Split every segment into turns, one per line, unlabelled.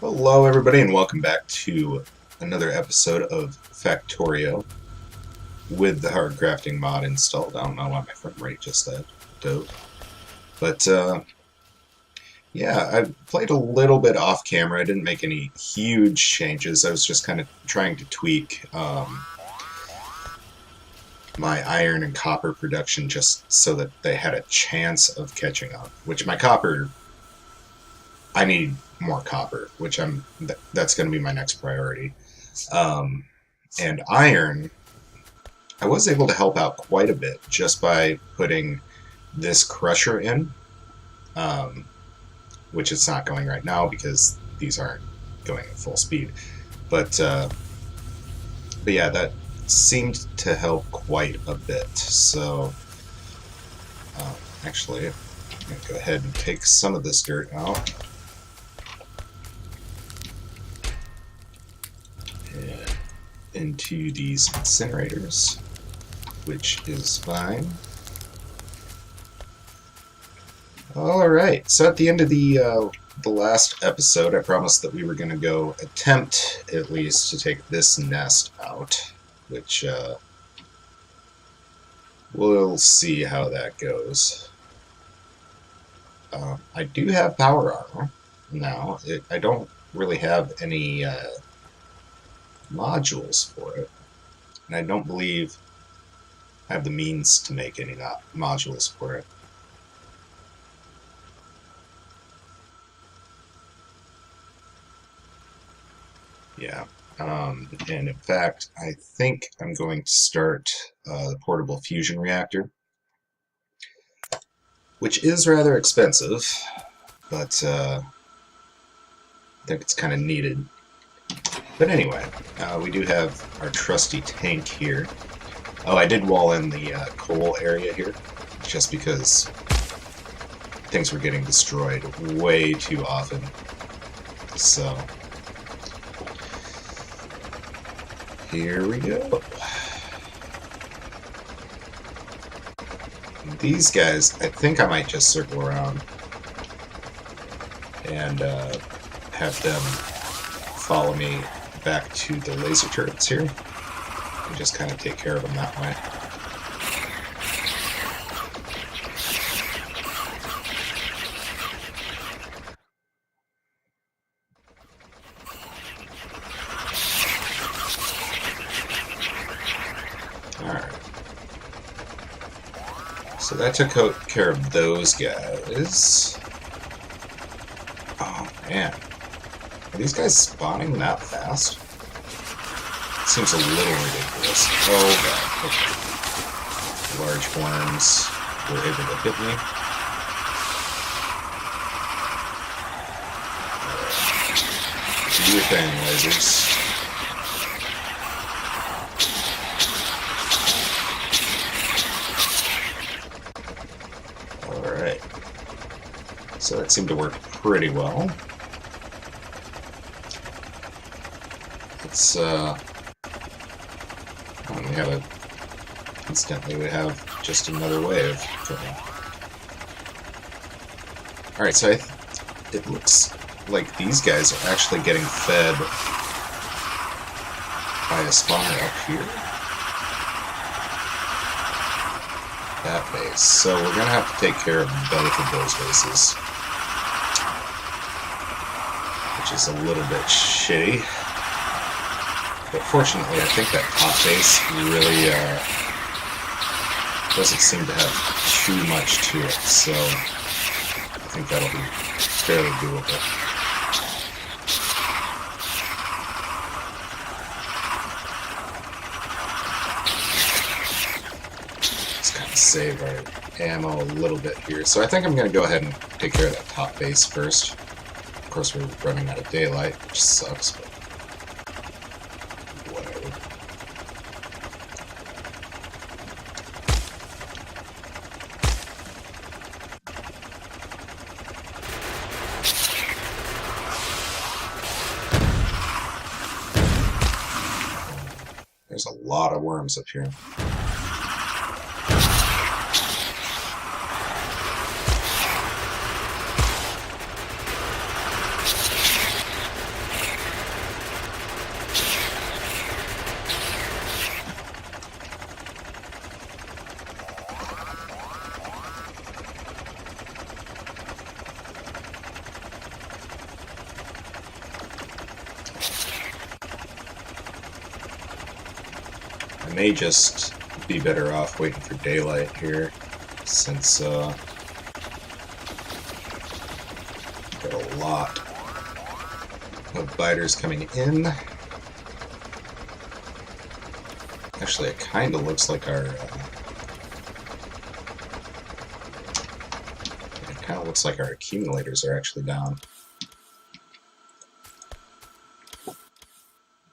Hello, everybody, and welcome back to another episode of Factorio with the HardCrafting mod installed. I don't know why my frame rate just that dope. But, yeah, I played a little bit off camera. I didn't make any huge changes. I was just kind of trying to tweak my iron and copper production just so that they had a chance of catching up, which my copper... I need more copper, which that's going to be my next priority. And iron, I was able to help out quite a bit just by putting this crusher in, which it's not going right now because these aren't going at full speed. But yeah, that seemed to help quite a bit. So actually, I'm going to go ahead and take some of this dirt out. Into these incinerators, which is fine. Alright, so at the end of the last episode, I promised that we were going to go attempt, at least, to take this nest out, which, we'll see how that goes. I do have power armor now. I don't really have any, modules for it, and I don't believe I have the means to make any modules for it. Yeah, and in fact, I think I'm going to start the portable fusion reactor, which is rather expensive, but I think it's kind of needed. But anyway, we do have our trusty tank here. Oh, I did wall in the coal area here, just because things were getting destroyed way too often. So, here we go. These guys, I think I might just circle around and have them follow me back to the laser turrets here and just kind of take care of them that way. Alright. So that took care of those guys. Oh man. Are these guys spawning that fast? Seems a little ridiculous. Oh god, okay. Large worms were able to hit me. Do your thing, lasers. Alright. So that seemed to work pretty well. Let's, we have instantly we have just another wave coming. Alright, so it looks like these guys are actually getting fed by a spawner up here. That base. So we're gonna have to take care of both of those bases, which is a little bit shitty. But fortunately, I think that top base really doesn't seem to have too much to it, so I think that'll be fairly doable. Let's kind of save our ammo a little bit here. So I think I'm going to go ahead and take care of that top base first. Of course, we're running out of daylight, which sucks, but there's a lot of worms up here. I may just be better off waiting for daylight here, since got a lot of biters coming in. Actually, it kind of looks like our accumulators are actually down.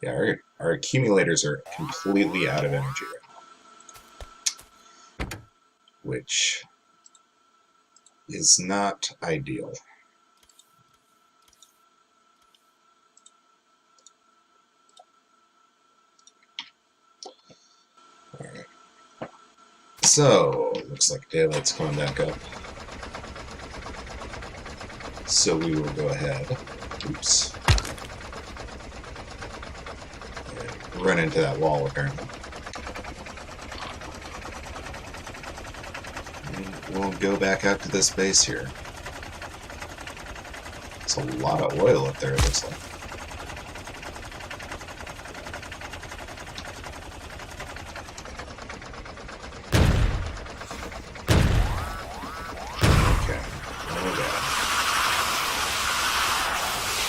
Yeah, our accumulators are completely out of energy right now, which is not ideal. Alright. So, looks like daylight's coming back up. So we will go ahead. Oops. Run into that wall, apparently. And we'll go back out to this base here. It's a lot of oil up there, it looks like. Okay. Oh god.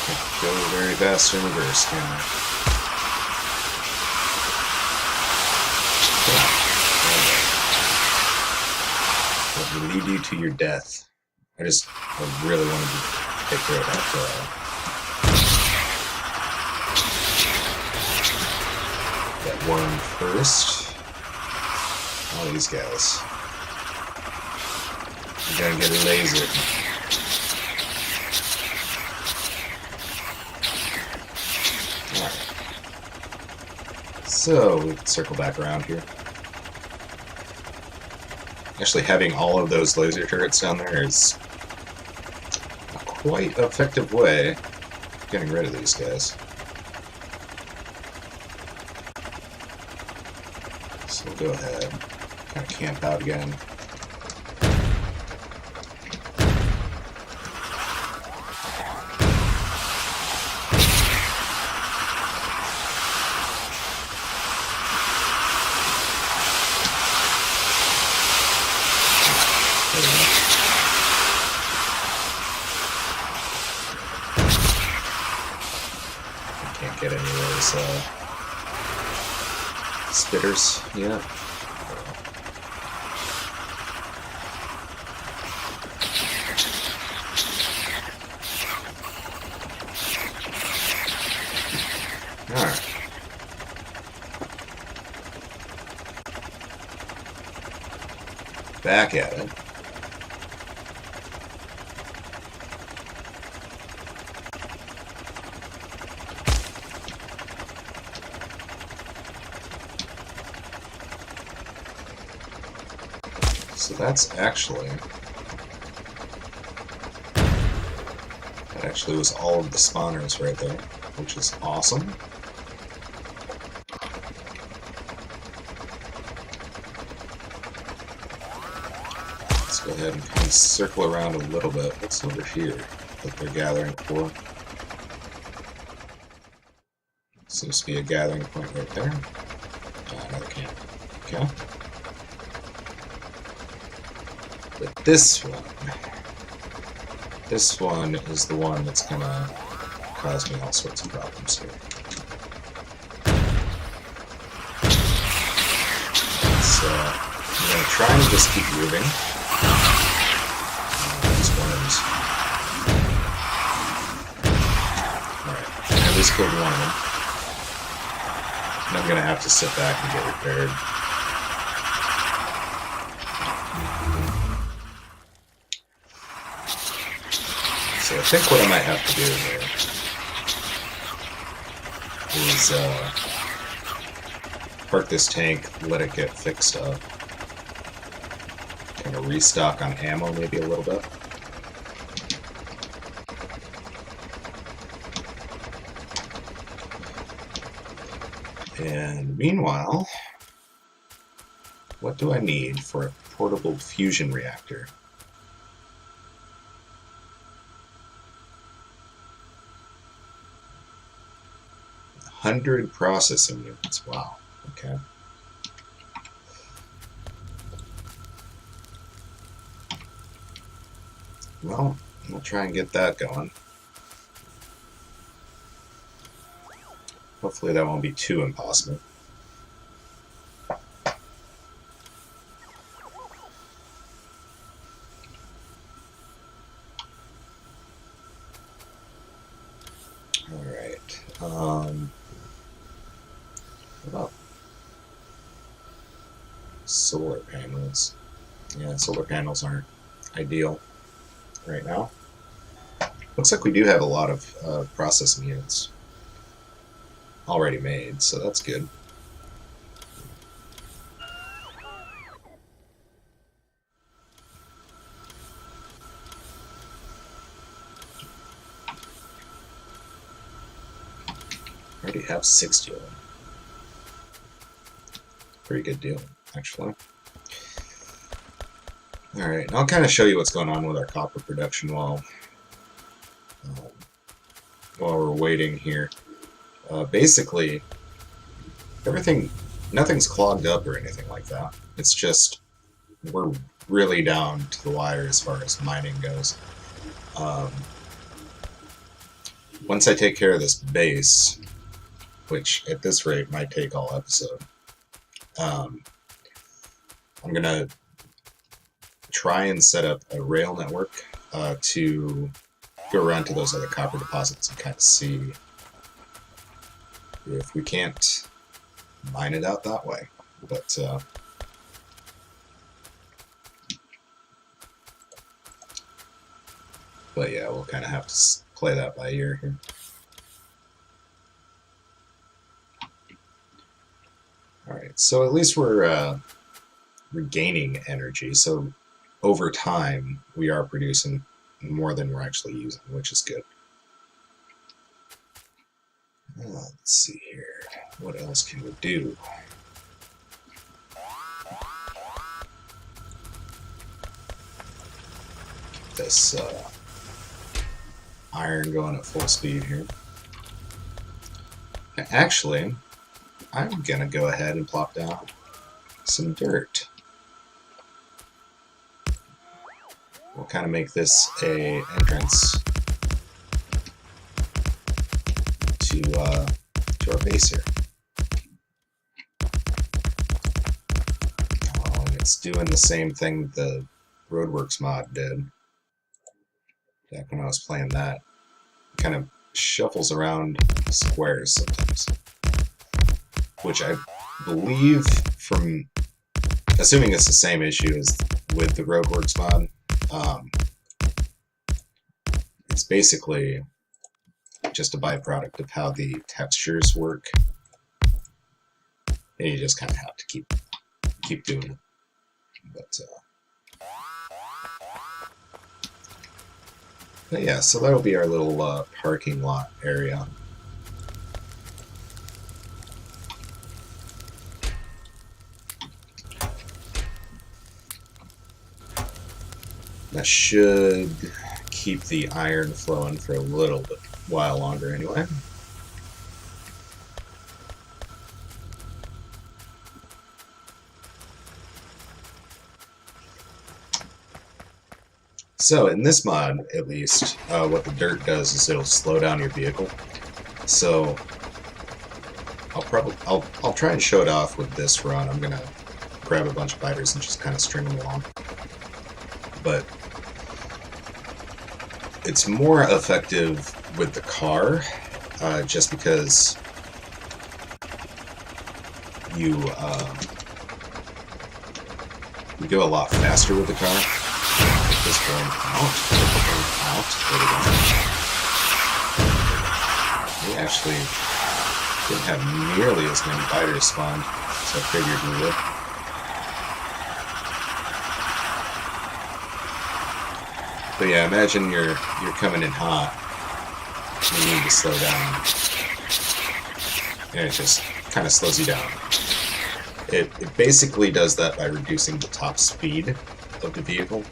Can't go very fast in reverse, can I? Will lead you to your death. I really wanted to take care of that worm first. All these guys. You're gonna get lasered. Alright. So, we can circle back around here. Actually, having all of those laser turrets down there is a quite effective way of getting rid of these guys. So we'll go ahead, kind of camp out again. Get any of those spitters yet. Alright. Back at it. So that actually was all of the spawners right there, which is awesome. Let's go ahead and kind of circle around a little bit. What's over here that they're gathering for? Seems to be a gathering point right there. Another camp. Okay. But this one is the one that's gonna cause me all sorts of problems here. So I'm gonna try and just keep moving. These worms. Alright, I at least killed one of them. And I'm gonna have to sit back and get repaired. So I think what I might have to do here is park this tank, let it get fixed up, kind of restock on ammo maybe a little bit. And meanwhile, what do I need for a portable fusion reactor? 100 processing units. Wow. Okay. Well, we'll try and get that going. Hopefully that won't be too impossible. Alright. What about solar panels? Yeah, solar panels aren't ideal right now. Looks like we do have a lot of processing units already made, so that's good. I already have 60 of them. Pretty good deal, actually. Alright, I'll kind of show you what's going on with our copper production while we're waiting here. Basically, nothing's clogged up or anything like that. It's just we're really down to the wire as far as mining goes. Once I take care of this base, which at this rate might take all episode, I'm gonna try and set up a rail network to go around to those other copper deposits and kind of see if we can't mine it out that way. But yeah, we'll kind of have to play that by ear here. Alright, so at least we're regaining energy, so over time we are producing more than we're actually using, which is good. Let's see here. What else can we do? Get this iron going at full speed here. Actually, I'm gonna go ahead and plop down some dirt. We'll kind of make this a entrance to our base here. Oh, and it's doing the same thing the Roadworks mod did back when I was playing that. It kind of shuffles around squares sometimes, which I believe, from assuming it's the same issue as with the Roadworks mod, it's basically just a byproduct of how the textures work, and you just kind of have to keep doing it. But yeah, so that'll be our little parking lot area. That should keep the iron flowing for a little bit while longer anyway. So in this mod, at least, what the dirt does is it'll slow down your vehicle. So I'll try and show it off with this run. I'm gonna grab a bunch of biters and just kind of string them along. But it's more effective with the car, just because you go a lot faster with the car. Get this going out. There we go. We actually didn't have nearly as many biters spawned, so I figured we would. But yeah, imagine you're coming in hot, you need to slow down, and it just kind of slows you down. It basically does that by reducing the top speed of the vehicle.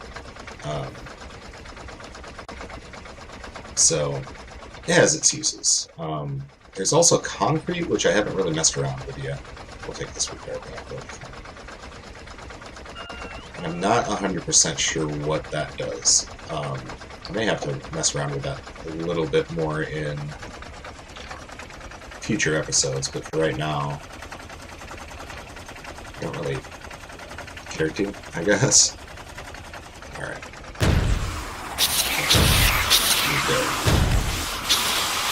So it has its uses. There's also concrete, which I haven't really messed around with yet. We'll take this repair back real quick. And I'm not 100% sure what that does. I may have to mess around with that a little bit more in future episodes, but for right now, I don't really care to, I guess. Alright.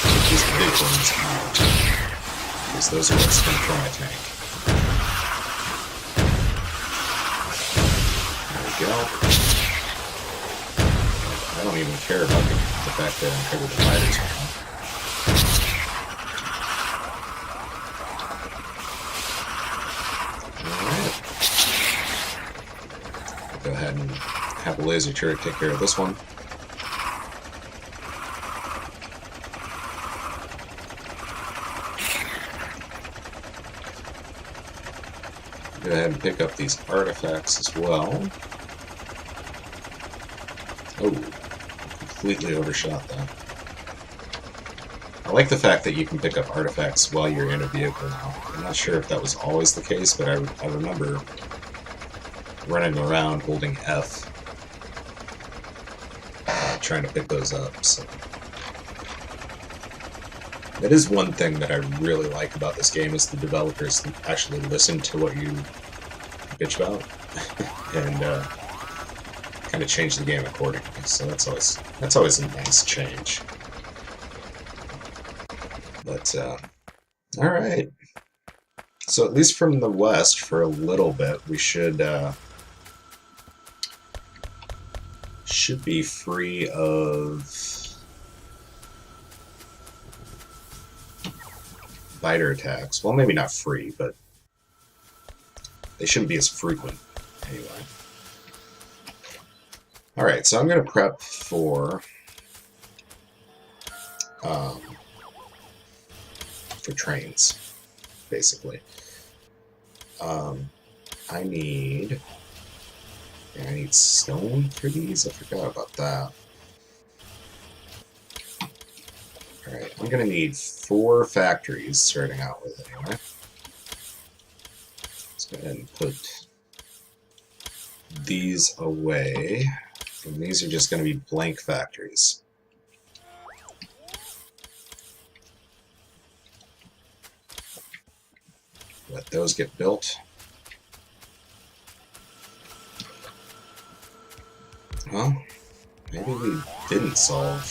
Take these big ones out, because those are what's going to throw my tank. There we go. I don't even care about the fact that I'm covered with fighters right now. Alright. Go ahead and have a laser turret take care of this one. Go ahead and pick up these artifacts as well. Oh, completely overshot that. I like the fact that you can pick up artifacts while you're in a vehicle now. I'm not sure if that was always the case, but I remember running around holding F, trying to pick those up. So that is one thing that I really like about this game, is the developers actually listen to what you bitch about and kind of change the game accordingly. So that's always a nice change. But all right. So at least from the west, for a little bit, we should be free of biter attacks. Well, maybe not free, but they shouldn't be as frequent anyway. Alright, so I'm going to prep for trains, basically. I need stone for these? I forgot about that. Alright, I'm going to need 4 factories starting out with anyway. Let's go ahead and put these away. And these are just going to be blank factories. Let those get built. Well, maybe we didn't solve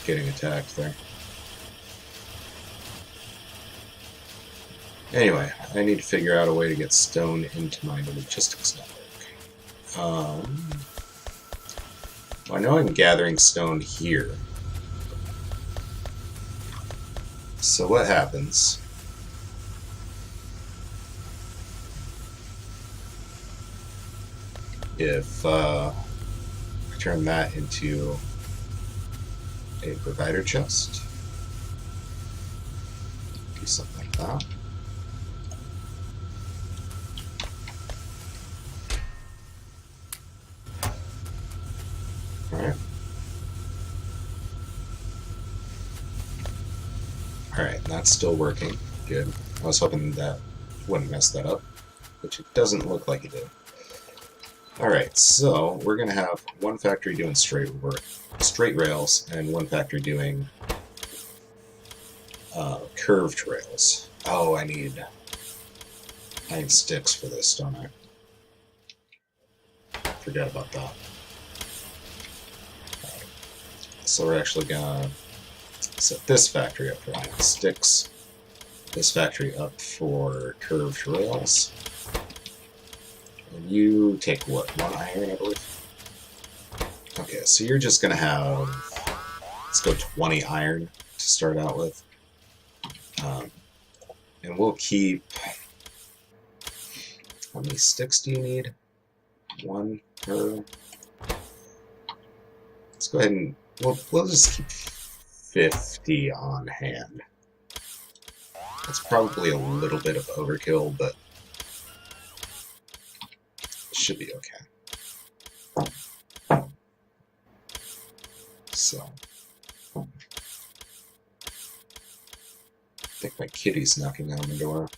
getting attacked there. Anyway, I need to figure out a way to get stone into my logistics network. Well, I know I'm gathering stone here. So what happens if I turn that into a provider chest? Do something like that. Alright, that's still working. Good. I was hoping that wouldn't mess that up, which it doesn't look like it did. Alright, so we're going to have one factory doing straight rails and one factory doing curved rails. Oh, I need sticks for this, don't I? Forgot about that. So we're actually going to set this factory up for iron sticks, this factory up for curved rails. And you take what, 1 iron, I believe? Okay, so you're just going to have, let's go 20 iron to start out with. And we'll keep, how many sticks do you need? 1 per. Let's go ahead and, we'll just keep 50 on hand. That's probably a little bit of overkill, but it should be okay. So, I think my kitty's knocking on the door.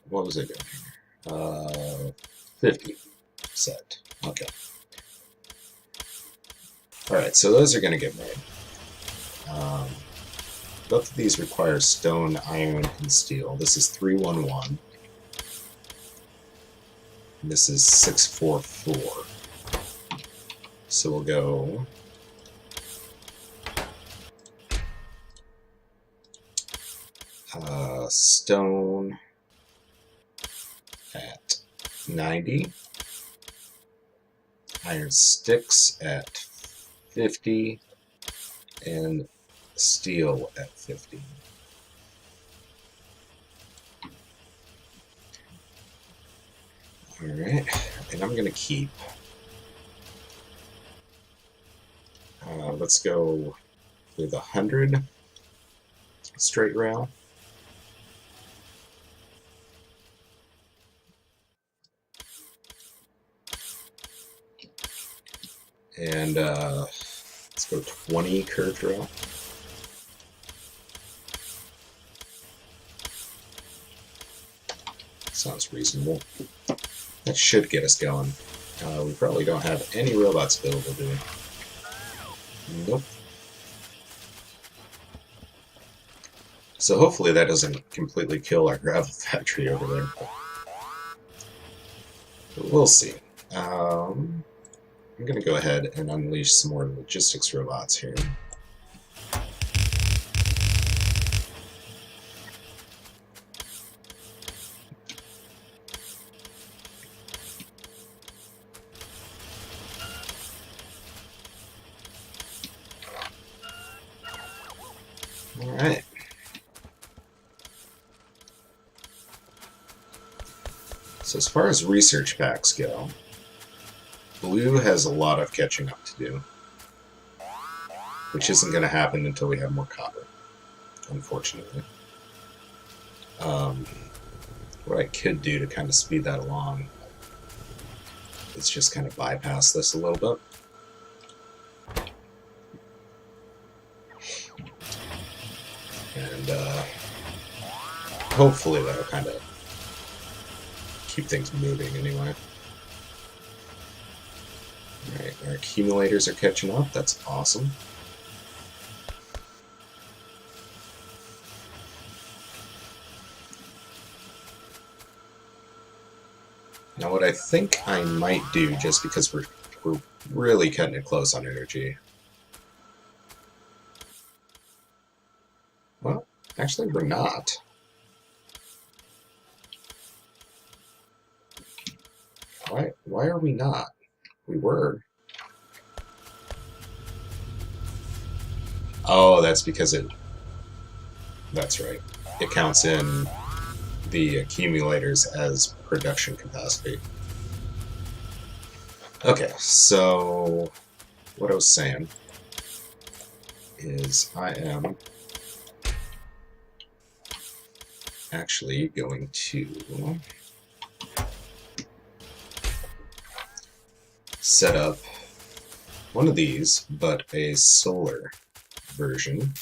What was I doing here? 50 set. Okay. Alright, so those are going to get made. Both of these require stone, iron, and steel. This is 311. And this is 644. So we'll go stone at 90, iron sticks at 50, and steel at 50. Alright, and I'm going to keep, let's go with 100 straight rail. And let's go 20 curved rail. Sounds reasonable. That should get us going. We probably don't have any robots available, do we? Nope. So hopefully that doesn't completely kill our gravel factory over there. But we'll see. I'm going to go ahead and unleash some more logistics robots here. Alright. So as far as research packs go, Blue has a lot of catching up to do, which isn't going to happen until we have more copper, unfortunately. What I could do to kind of speed that along is just kind of bypass this a little bit. And hopefully that'll kind of keep things moving anyway. Alright, our accumulators are catching up. That's awesome. Now what I think I might do, just because we're really cutting it close on energy. Well, actually we're not. Why are we not? We were. Oh, that's because that's right. It counts in the accumulators as production capacity. Okay, so what I was saying is I am actually going to set up one of these, but a solar version.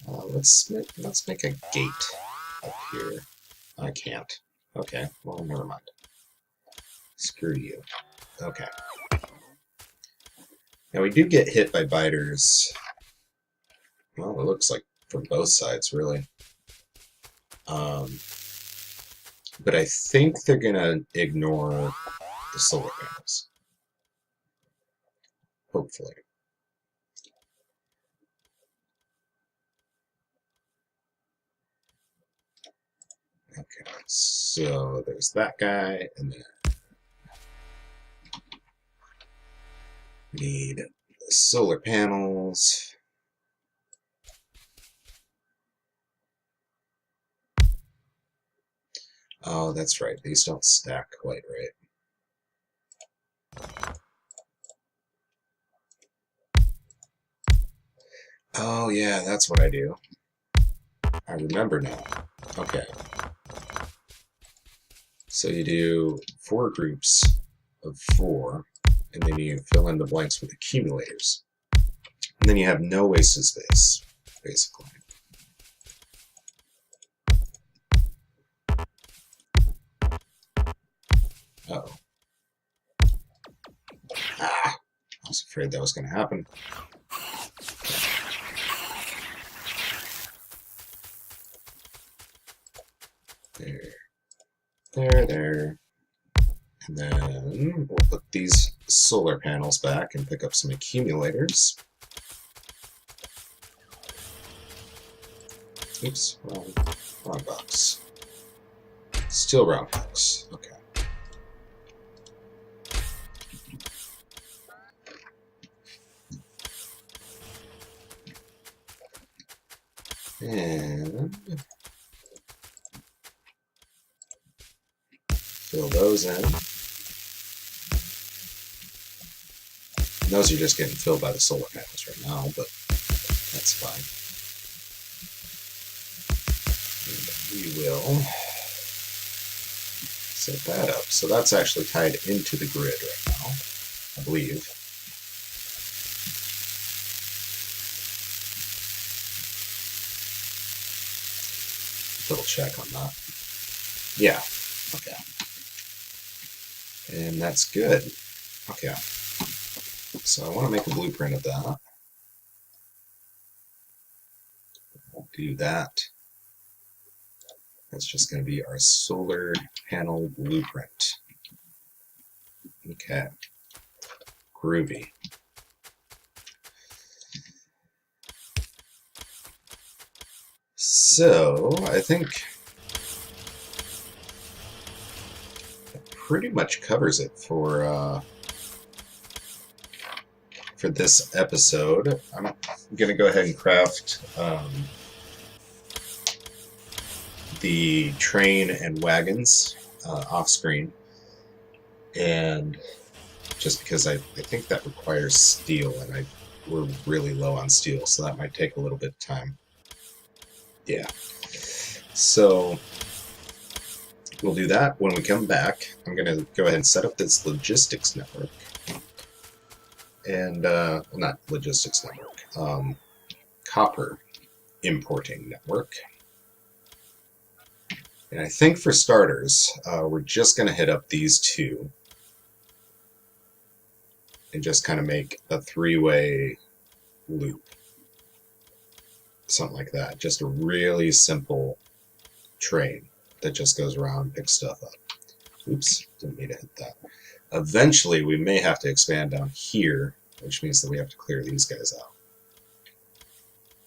Let's make a gate up here. I can't. Okay, well, never mind. Screw you. Okay. Now we do get hit by biters. Well, it looks like from both sides, really. But I think they're gonna ignore the solar panels. Hopefully. Okay, so there's that guy, and then need solar panels. Oh, that's right. These don't stack quite right. Oh, yeah, that's what I do. I remember now. Okay. So you do 4 groups of 4, and then you fill in the blanks with accumulators. And then you have no wasted space, basically. Uh-oh. Ah, I was afraid that was going to happen. There. And then we'll put these solar panels back and pick up some accumulators. Oops, wrong box. Still wrong box. Okay. And fill those in. And those are just getting filled by the solar panels right now, but that's fine. And we will set that up. So that's actually tied into the grid right now, I believe. Double check on that. Yeah, okay. And that's good. Okay. So I want to make a blueprint of that. We'll do that. That's just going to be our solar panel blueprint. Okay. Groovy. So I think that pretty much covers it for this episode. I'm going to go ahead and craft the train and wagons off screen, and just because I think that requires steel, and we're really low on steel, so that might take a little bit of time. Yeah. So we'll do that. When we come back, I'm going to go ahead and set up this logistics network. And, well, not logistics network, copper importing network. And I think for starters, we're just going to hit up these two and just kind of make a three-way loop. Something like that. Just a really simple train that just goes around and picks stuff up. Oops, didn't mean to hit that. Eventually, we may have to expand down here, which means that we have to clear these guys out.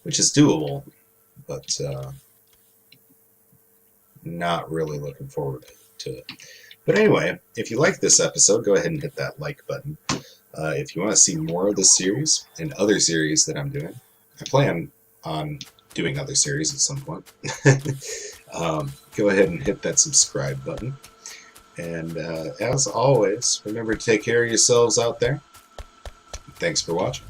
Which is doable, but not really looking forward to it. But anyway, if you like this episode, go ahead and hit that like button. If you want to see more of this series and other series that I'm doing, I plan on doing other series at some point. Go ahead and hit that subscribe button. And as always, remember to take care of yourselves out there. Thanks for watching.